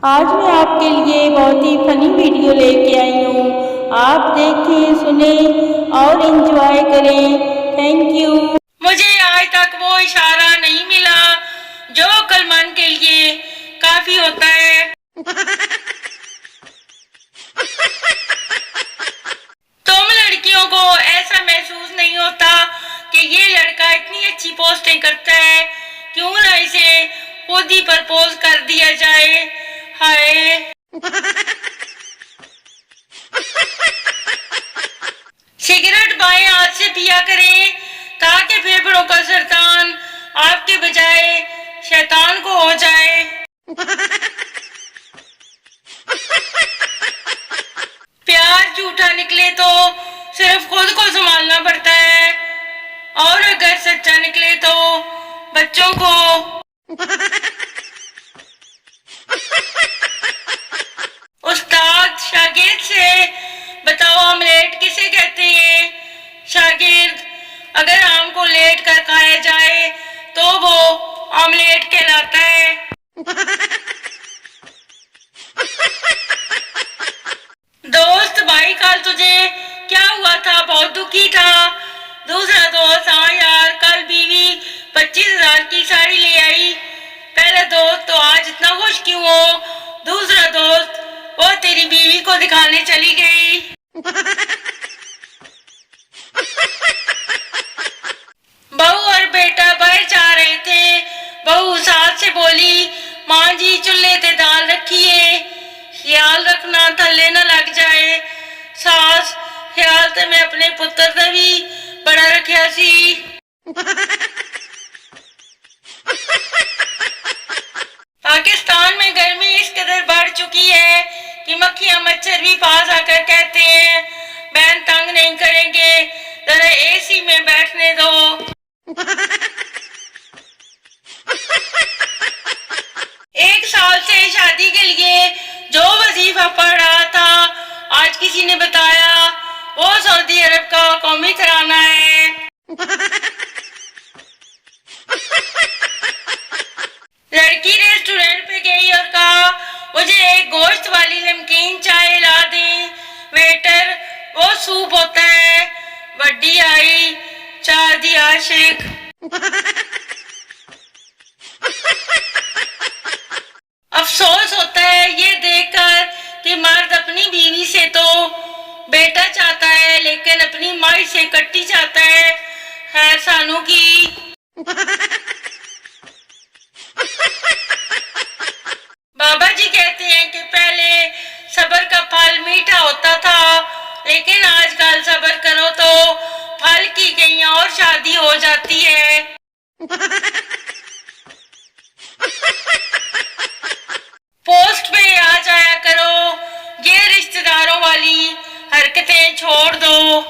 आज मैं आपके लिए बहुत ही फनी वीडियो लेके आई हूँ। आप देखें, सुने और एंजॉय करें। Thank you. मुझे आज तक वो इशारा नहीं मिला जो अक्लमंद के लिए काफी होता है। तुम लड़कियों को ऐसा महसूस नहीं होता कि ये लड़का इतनी अच्छी पोस्टिंग करता है, क्यों ना इसे खुद ही प्रपोज कर दिया जाए। हाय। सिगरेट बाएं हाथ से पिया करें ताकि फेफड़ों का सरतान आपके बजाय शैतान को हो जाए। प्यार झूठा निकले तो सिर्फ खुद को संभालना पड़ता है, और अगर सच्चा निकले तो बच्चों को। उस्ताद शागिर्द से बताओ ऑमलेट किसे कहते हैं? शागिर्द, अगर आम को लेट कर खाया जाए तो वो ऑमलेट कहलाता है। दोस्त, भाई कल तुझे क्या हुआ था? बहुत दुखी था। दूसरा दोस्त, हाँ यार कल बीवी 25,000 की साड़ी ले आई। पहला दोस्त, तो आज इतना खुश क्यों हो? दूसरा दोस्त, वो तेरी बीवी को दिखाने चली गई। बहू और बेटा बाहर जा रहे थे। बहू सास से बोली, माँ जी चूल्हे पे दाल रखी है, ख्याल रखना थल्ले न लग जाए। सास, ख्याल तो मैं अपने पुत्र का भी बड़ा रखा सी। पाकिस्तान में गर्मी इस कदर बढ़ चुकी है कि मक्खियां मच्छर भी पास आकर कहते हैं, बहन तंग नहीं करेंगे, जरा एसी में बैठने दो। एक साल से शादी के लिए जो वजीफा पढ़ रहा था, आज किसी ने बताया वो सऊदी अरब का कौमी तराना है। लड़की रेस्टोरेंट पे गई और कहा, मुझे एक गोश्त वाली नमकीन चाय ला दें। वेटर, वो सूप होता है। बड्डी आई, चार दी आशिक। अफसोस होता है ये देखकर कि मर्द अपनी बीवी से तो बेटा चाहता है, लेकिन अपनी माई से कट्टी चाहता है। खैर सानू की। बाबा जी कहते हैं कि पहले सब्र का फल मीठा होता था, लेकिन आजकल सब्र करो तो फल की कहीं और शादी हो जाती है। पोस्ट पे आ जाया करो, ये रिश्तेदारों वाली हरकतें छोड़ दो।